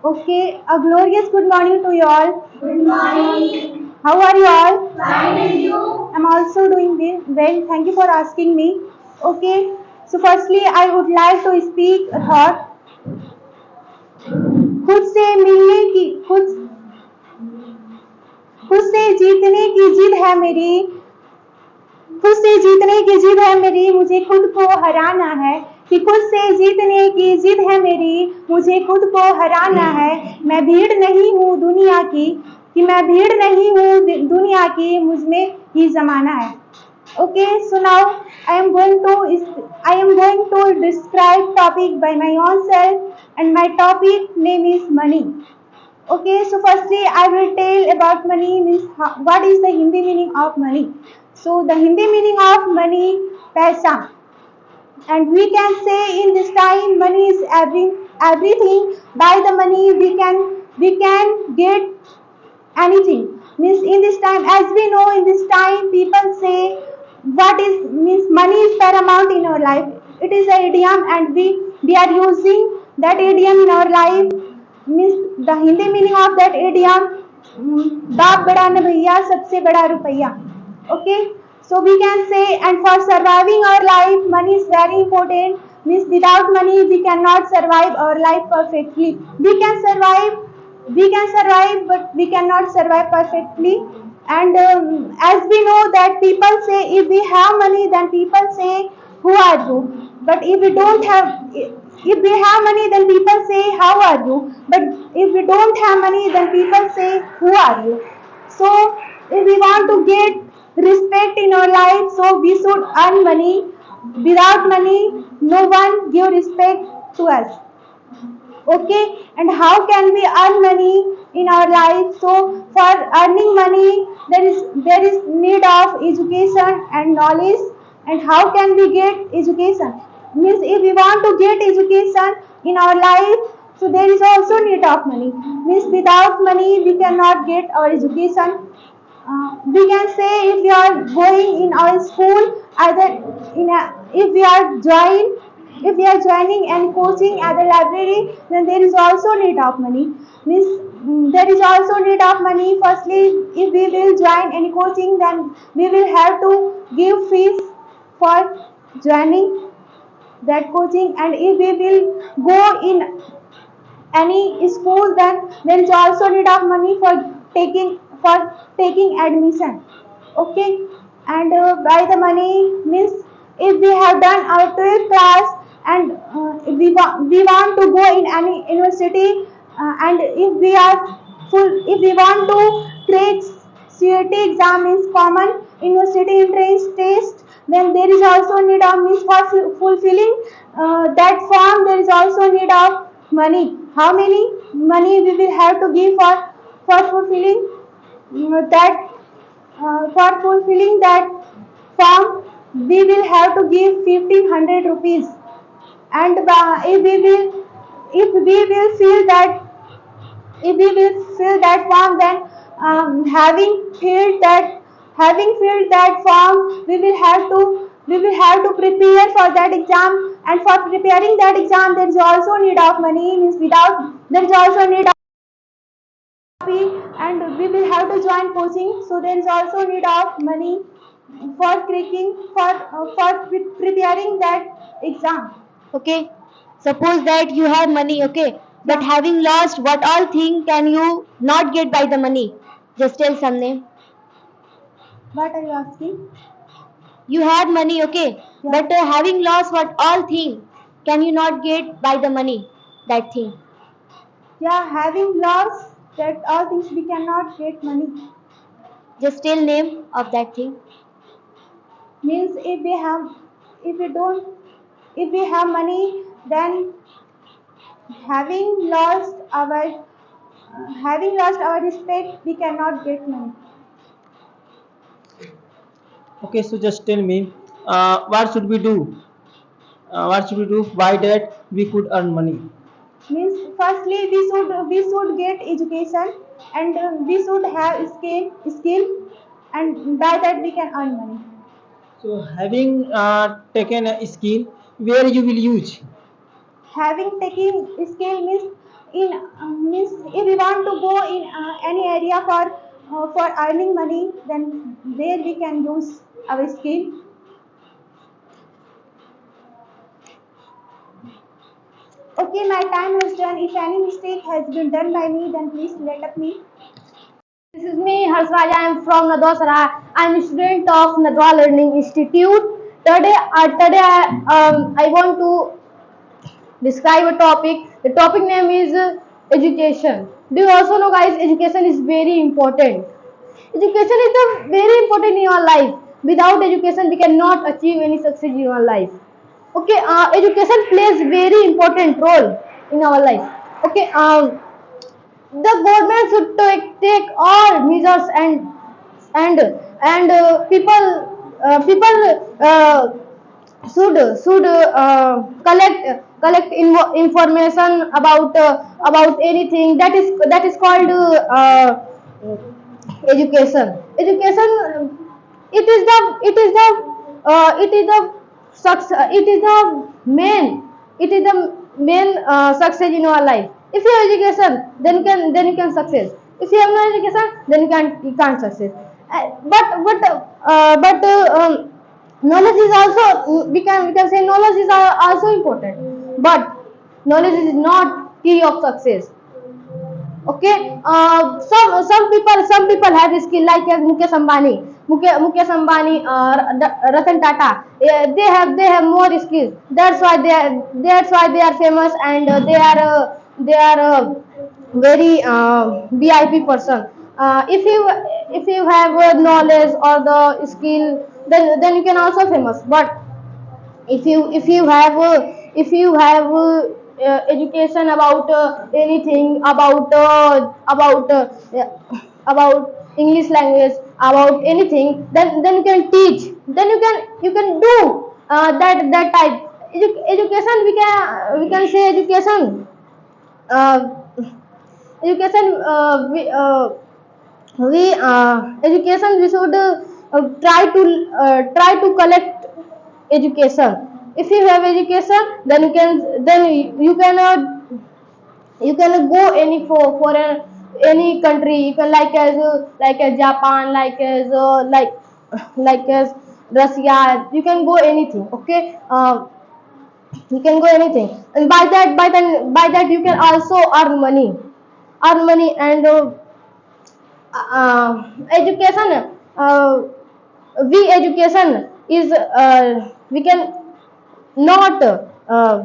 Okay, a glorious good morning to you all. Good morning. How are you all? Fine and you? I'm also doing well. Thank you for asking me. Okay, so firstly, I would like to speak a thought. खुद से मिलने की खुद से जीतने की जिद है मेरी खुद से जीतने की जिद है मेरी मुझे खुद को हराना है कि खुद से जीतने की जिद है मेरी मुझे खुद को हराना है मैं भीड़ नहीं हूँ दुनिया की कि मैं भीड़ नहीं हूँ दुनिया की मुझ में ही जमाना है Okay, so now I am going to describe topic by my own self and my topic name is money. Okay, so firstly I will tell about money means what is the Hindi meaning of money. So the Hindi meaning of money paisa, and we can say in this time money is everything. By the money we can get anything. Means in this time, as we know, in this time people say what is means money is paramount in our life. It is an idiom and we are using that idiom in our life. Means the Hindi meaning of that idiom, बाप बड़ा न भैया सबसे बड़ा रुपया. Okay, so we can say, and for surviving our life money is very important. Means without money we cannot survive our life perfectly. We can survive but we cannot survive perfectly. And as we know that people say if we have money then people say who are you, but if we have money then people say how are you, but if we don't have money then people say who are you. So if we want to get respect in our life so we should earn money. Without money no one give respect to us. Okay, and how can we earn money in our life? So for earning money there is need of education and knowledge. And how can we get education? Means if we want to get education in our life, so there is also need of money. Means without money we cannot get our education. We can say if we are going in our school, either in a, if we are joining and coaching at the library, then there is also need of money. Means there is also need of money. Firstly, if we will join any coaching then we will have to give fees for joining that coaching. And if we will go in any school then there is also need of money taking for taking admission. Okay, and by the money means if we have done our 12th class and we want to go in any university, and if we want to create CET exam means common university entrance test, then there is also need of means for fulfilling that form there is also need of money. How many money we will have to give for fulfilling that for fulfilling that form? We will have to give 1500 rupees. And if we will fill that form, then having filled that form we will have to prepare for that exam. And for preparing that exam there is also need of money. Means without there is also need of fee. And we will have to join coaching, so there is also need of money for cracking for preparing that exam. Okay. Suppose that you have money, okay, but Yeah. having lost, what all thing can you not get by the money? Just tell some name. What are you asking? You had money, okay, Yeah. but having lost, what all thing can you not get by the money? That thing. Yeah, having lost that all things we cannot get money. Just tell name of that thing. Means if we don't if we have money then having lost our respect we cannot get money. Okay, so just tell me, what should we do? What should we do? By that we could earn money. Means firstly we should get education, and we should have skill, and by that we can earn money. So having taken a skill, where you will use? having taking skill means means if we want to go in any area for earning money, then there we can use our skill. Okay, my time is done. If any mistake has been done by me, then please let up me. This is me, Harsraj. I am from Nadwasara. I am a student of Nadwa Learning Institute. Today I want to describe a topic. The topic name is education. Do you also know, guys? Education is very important. Education is very important in your life. Without education, we cannot achieve any success in our life. Okay, education plays very important role in our life. Okay, the government should take all measures and people should information about anything that is called education. It is the success in our life. If you have education, then you can success. If you have no education, then you can't success. But knowledge is also, we can say knowledge is also important, but knowledge is not key of success. Okay, some people have skill like as Mukesh Ambani, Ratan Tata. They have more skills. That's why they are famous, and they are very VIP person. If you have knowledge or the skill, then you can also famous. But if you have education about anything about English language, about anything, then you can teach, then you can do that type. Education, we can say education, uh, education we education we should try to collect education. If you have education, then you can go any country. You can like as Japan, like as Russia. You can go anything. Okay, you can go anything, and by that you can also earn money. And education, we education is we can not uh,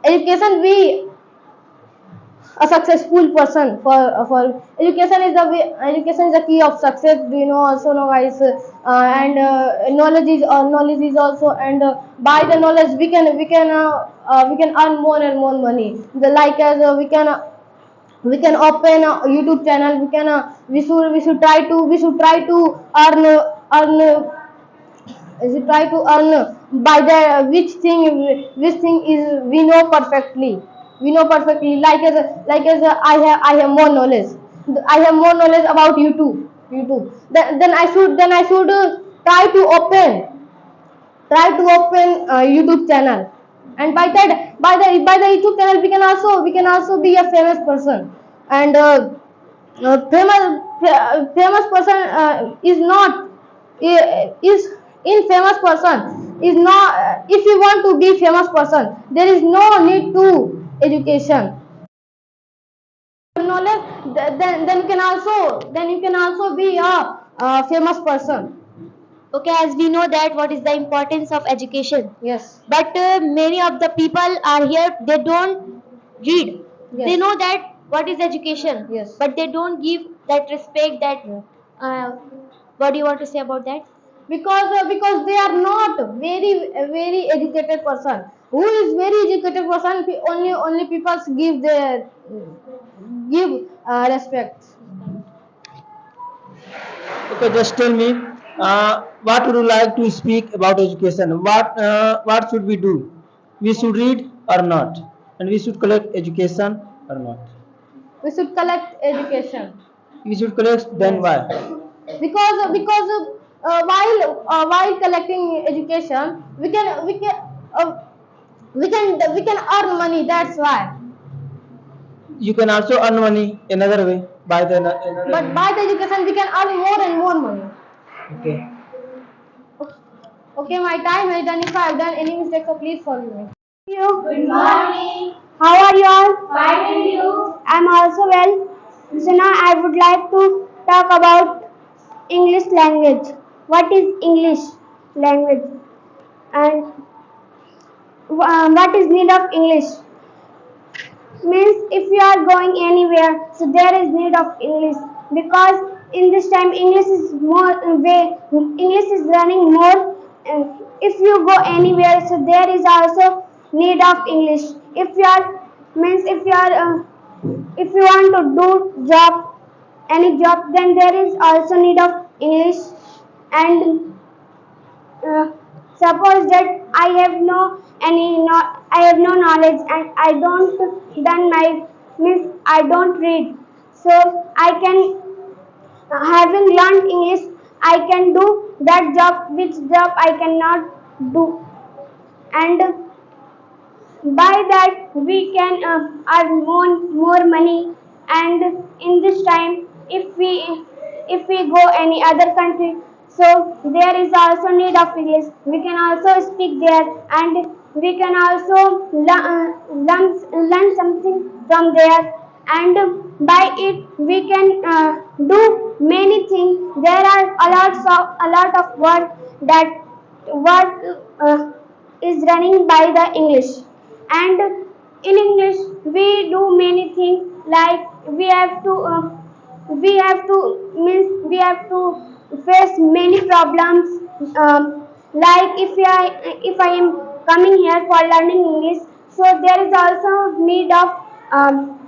education we a successful person. For education is the key of success. Do you know, also know, guys? And knowledge is also, and by the knowledge we can earn more and more money. Like as we can open a YouTube channel. We should try to earn by the which thing is we know perfectly. Like as I have more knowledge. I have more knowledge about YouTube. Then I should try to open YouTube channel. And by the YouTube channel, we can also be a famous person. And famous person is not is in famous person is not if you want to be famous person, there is no need to education. Knowledge, then you can also be a famous person. Okay, as we know that what is the importance of education, Yes. but many of the people are here, they don't read. Yes. They know that what is education, Yes. but they don't give that respect. That Yeah. what do you want to say about that? Because they are not very educated person. Who is very educated person, only people give respect. Okay, just tell me, what would you like to speak about education? What should we do? We should read or not, and we should collect education or not. We should collect education. We should collect. Then Yes. why? Because while collecting education, we can We can earn money. That's why. You can also earn money another way by the another But way. by the education, we can earn more and more money. Okay. Okay, my time is done. If I have done any mistake, so please forgive me. You. Good morning. How are you all? Fine, and you? I'm also well. So now I would like to talk about English language. What is English language? And what is need of English? Means if you are going anywhere, so there is need of English, because in this time English is more way, English is running more. If you go anywhere, so there is also need of English. If you are, means if you are if you want to do job, any job, then there is also need of English. And uh, suppose that I have no knowledge, and I don't done my, means I don't read, so I can, having learned English, I can do that job which job I cannot do. And by that we can earn more money. And in this time, if we go any other country, so there is also need of English. We can also speak there, and we can also learn something from there. And by it we can do many things. There are a lot of work that work is running by the English. And in English we do many things, like we have to means we have to face many problems. Like if I am coming here for learning English, so there is also need of,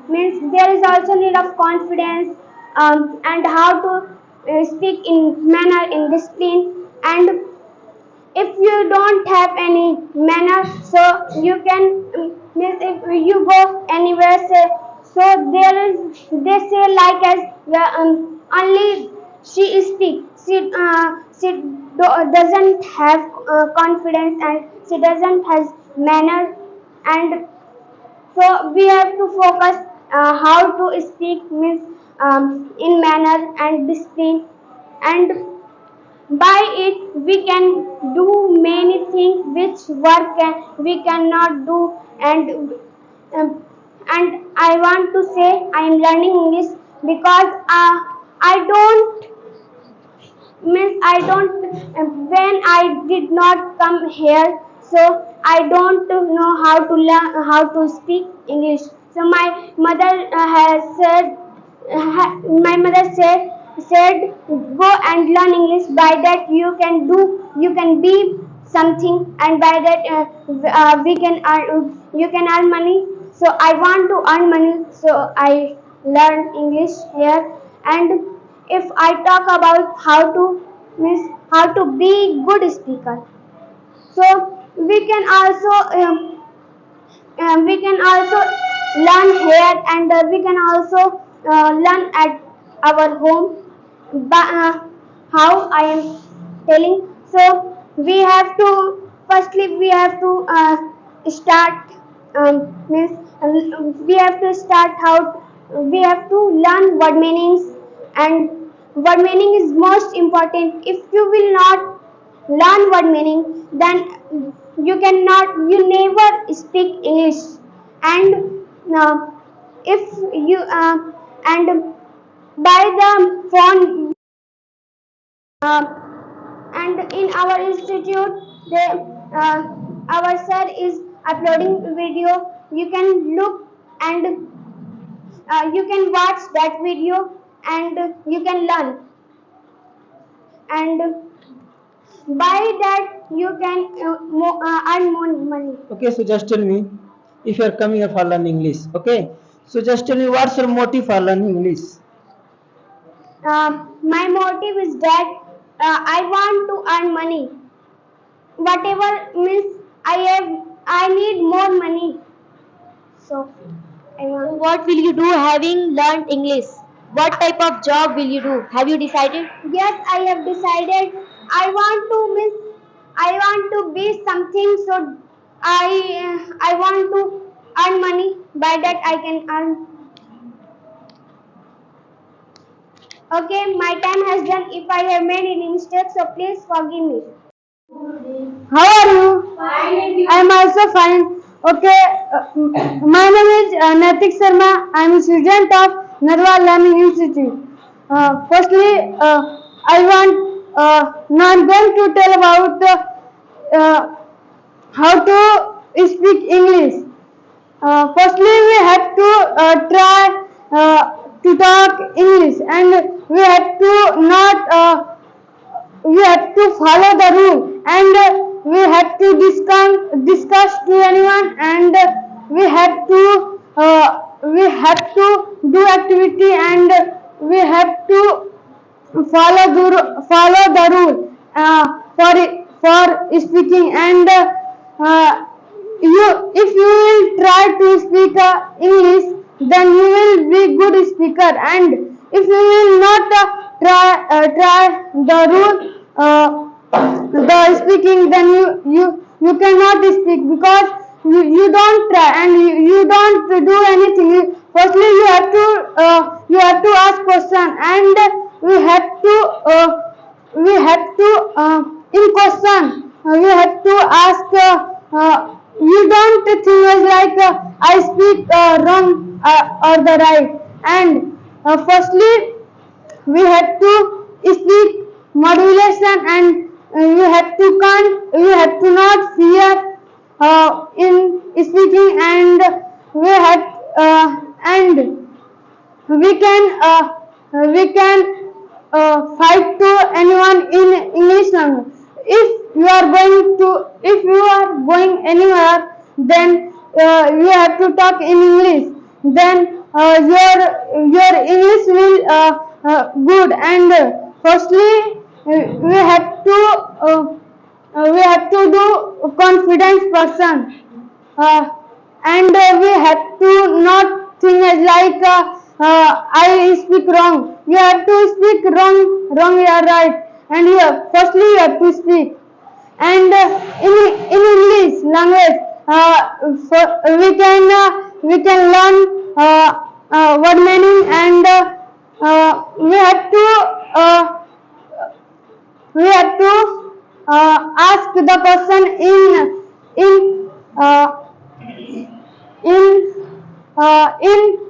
means there is also need of confidence, and how to speak in manner, in discipline. And if you don't have any manner, so you can, means if you go anywhere, say, so there is, they say like as only she speak, she doesn't have confidence, and she doesn't has manner. And so we have to focus how to speak, means in manner and discipline. And by it we can do many things which we cannot do. And um, and I want to say I am learning English, because I don't, means I don't, when I did not come here, so I don't know how to learn, how to speak English. So my mother has said, my mother said go and learn English. By that you can be something, and by that we can earn, you can earn money. So I want to earn money, so I learn English here. And if I talk about how to, means how to be good speaker, so we can also learn here, and we can also learn at our home. But how I am telling, so we have to, firstly we have to start, means we have to start how, we have to learn word meanings. And word meaning is most important. If you will not learn word meaning, then you never speak English. And if you and by the phone, uh, and in our institute, they our sir is uploading video. You can look, and you can watch that video, and you can learn. And by that you can earn more money. Okay, so just tell me if you are coming here for learning English. Okay, so just tell me what's your motive for learning English. My motive is that I want to earn money. Whatever, means I need more money. So I want. What will you do having learned English? What type of job will you do? Have you decided? Yes, I have decided. I want to, means I want to be something, so I want to earn money. By that I can earn. Okay, my time has done. If I have made any mistakes, so please forgive me. How are you? Fine. I am also fine. Okay, my name is Natik Sharma. I am a student of Narwal Learning Institute. Firstly, I want now I am going to tell about how to speak English. Firstly, we have to try to talk English, and we have to not. We have to follow the rule, and we have to discuss to anyone, and we have to do activity, and we have to follow the rule for speaking, and you if you will try to speak English, then you will be good speaker, and if you will not try the rule the speaking, then you cannot speak, because you don't try, and you don't do anything. Firstly, you have to ask question, and we have to in question we have to ask you don't think as like I speak wrong or the right, and firstly we have to speak modulation, and you have to not fear in speaking, and we have and we can fight to anyone in English language. If you are going anywhere, then you have to talk in English. Then your English will good, and firstly we have to do confidence person, and we have to not think as like I speak wrong. You have to speak wrong you are right, and firstly you have to speak, and in English language we can learn word meaning, and we have to ask the person in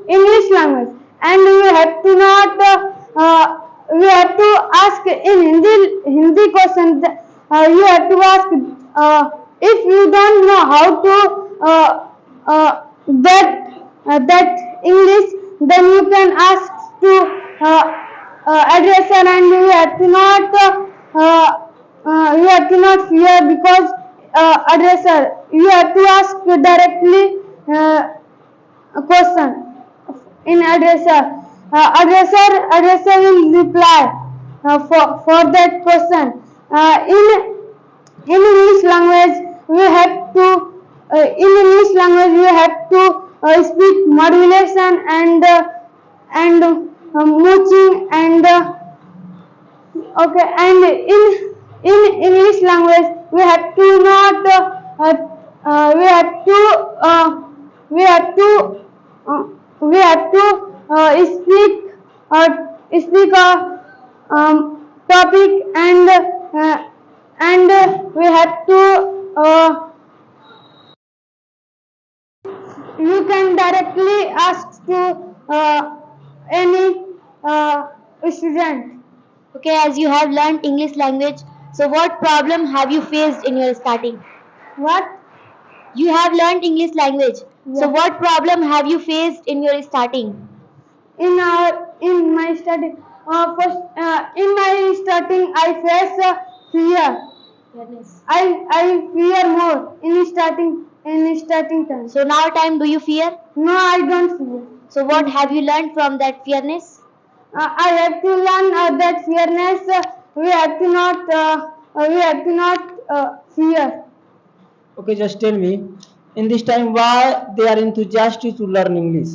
English language, and we have to ask in Hindi question. You have to ask if you don't know how to that English, then you can ask to addresser, and you have to not fear, because addresser you have to ask directly a question in addresser. Addresser will reply for that question. In English language we have to speak modulation, and mooching, and okay, and in English language we have to not we have to speak a topic, and we have to you can directly ask to any student. Okay, as you have learned English language, so what problem have you faced in your starting? What? You have learned English language. So Yeah. what problem have you faced in your starting? In my study, first in my starting I face fear. I fear more in starting time. So now time do you fear? No, I don't fear. So what have you learned from that fearness? I have to learn that fearness. We have to not fear. Okay, just tell me, in this time, why they are enthusiastic to learn English?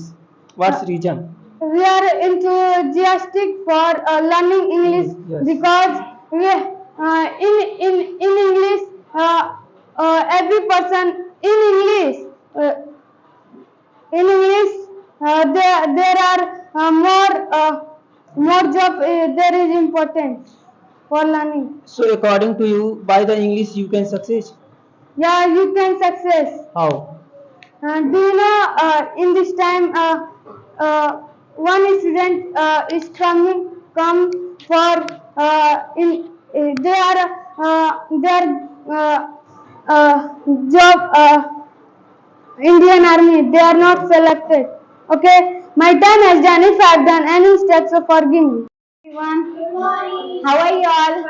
What's reason? We are enthusiastic for learning English, Yes. because in English every person in important for learning. So according to you, by the English you can success. Yeah, you can success. How? Do you know in this time one student is coming come for in their job Indian Army. They are not selected. Okay, my time has done. If I have done any steps, so forgive me. Everyone, how are you all?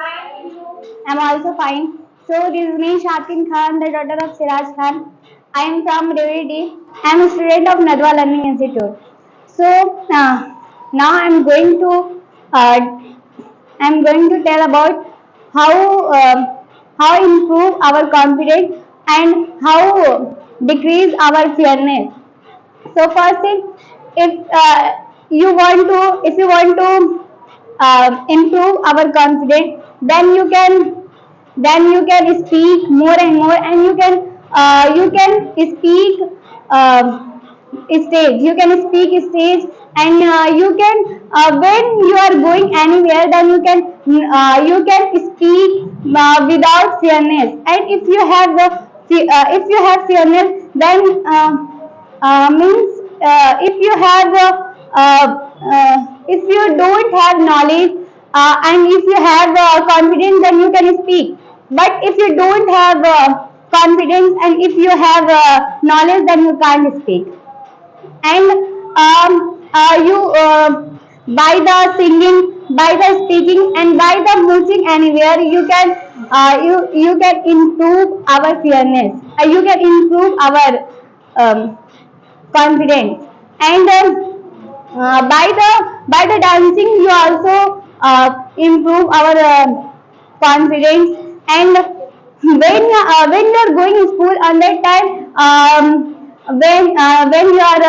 I'm also fine. So this is me, Shakin Khan, the daughter of Siraj Khan. I am from Revidi. I am a student of Nadwa Learning Institute. So now uh, I'm going to tell about how improve our confidence and how decrease our fearness. So first thing, if you want to improve our confidence, then you can speak more and more, and you can speak stage. You can speak stage, and you can when you are going anywhere, then you can speak without fearness. And if you have fearness, then means if you don't have knowledge and if you have confidence, then you can speak. But if you don't have confidence and if you have knowledge, then you can't speak. And you by the singing, by the speaking, and by the moving anywhere, you can improve our fairness. You can improve our confidence. And by the dancing, you also improve our confidence. And when you are going to school on that time, when you are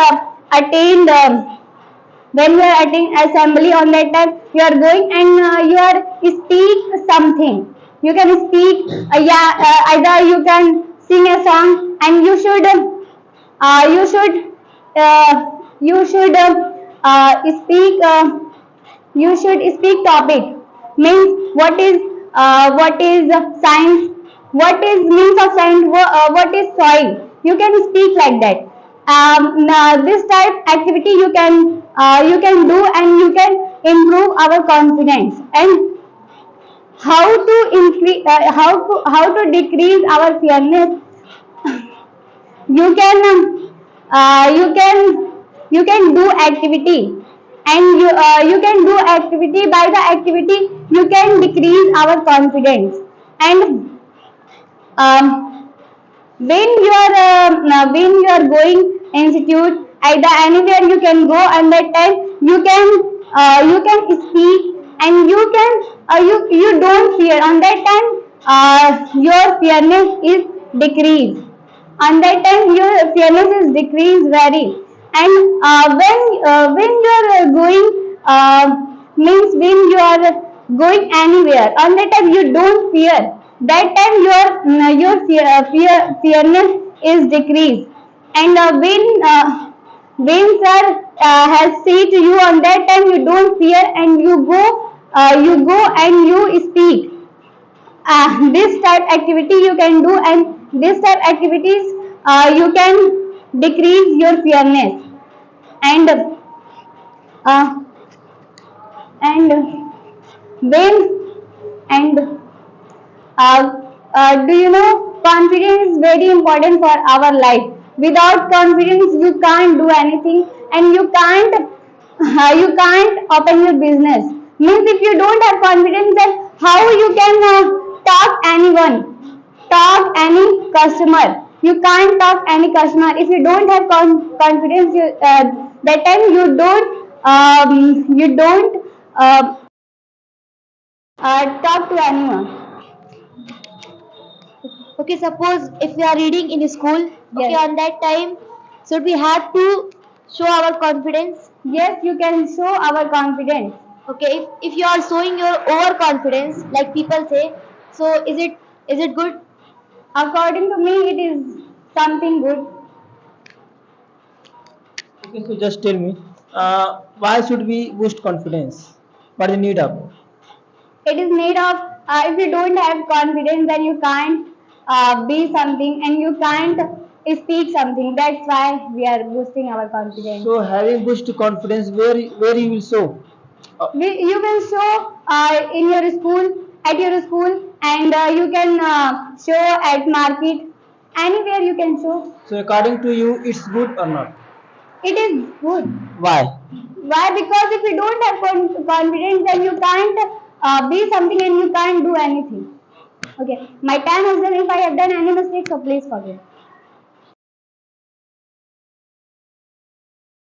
attained when you are attending assembly on that time, you are going and you are speak something. You can speak, either you can sing a song, and uh, you should you should speak you should speak topic. Means what is science, what is means of science, what is soil. You can speak like that. This type activity you can do, and you can improve our confidence. And how to increase how to decrease our fearness, you can you can you can do activity. And you can do activity. By the activity, you can decrease our confidence. And um, when you are going institute, either anywhere you can go, and that time you can speak, and you don't fear. On that time your fearness is decreased. On that time your fearness is decreased very. And when you are going means when you are going anywhere, on that time you don't fear. That time your fearness is decreased. And when sir has said to you, on that time you don't fear, and you go and you speak. This type activity you can do, and this type activities you can decrease your fearness. And and when and do you know, confidence is very important for our life. Without confidence you can't do anything, and you can't open your business. Means if you don't have confidence, then how you can talk anyone, talk any customer. You can't talk any customer if you don't have confidence. That time you don't uh, talk to anyone. Okay, suppose if we are reading in school, okay, Yes. on that time, should we have to show our confidence? Yes, you can show our confidence. Okay, if you are showing your overconfidence, like people say, so is it good? According to me, it is something good. Okay, so just tell me, why should we boost confidence? What is the need of? It is made of, if you don't have confidence, then you can't be something and you can't speak something. That's why we are boosting our confidence. So having boost confidence, where you will show? You will show in your school, at your school, and you can show at market, anywhere you can show. So according to you, it's good or not? It is good. Why? Why? Because if you don't have confidence, then you can't be something and you can't do anything. Okay, my time has done. If I have done any mistake, so please forgive.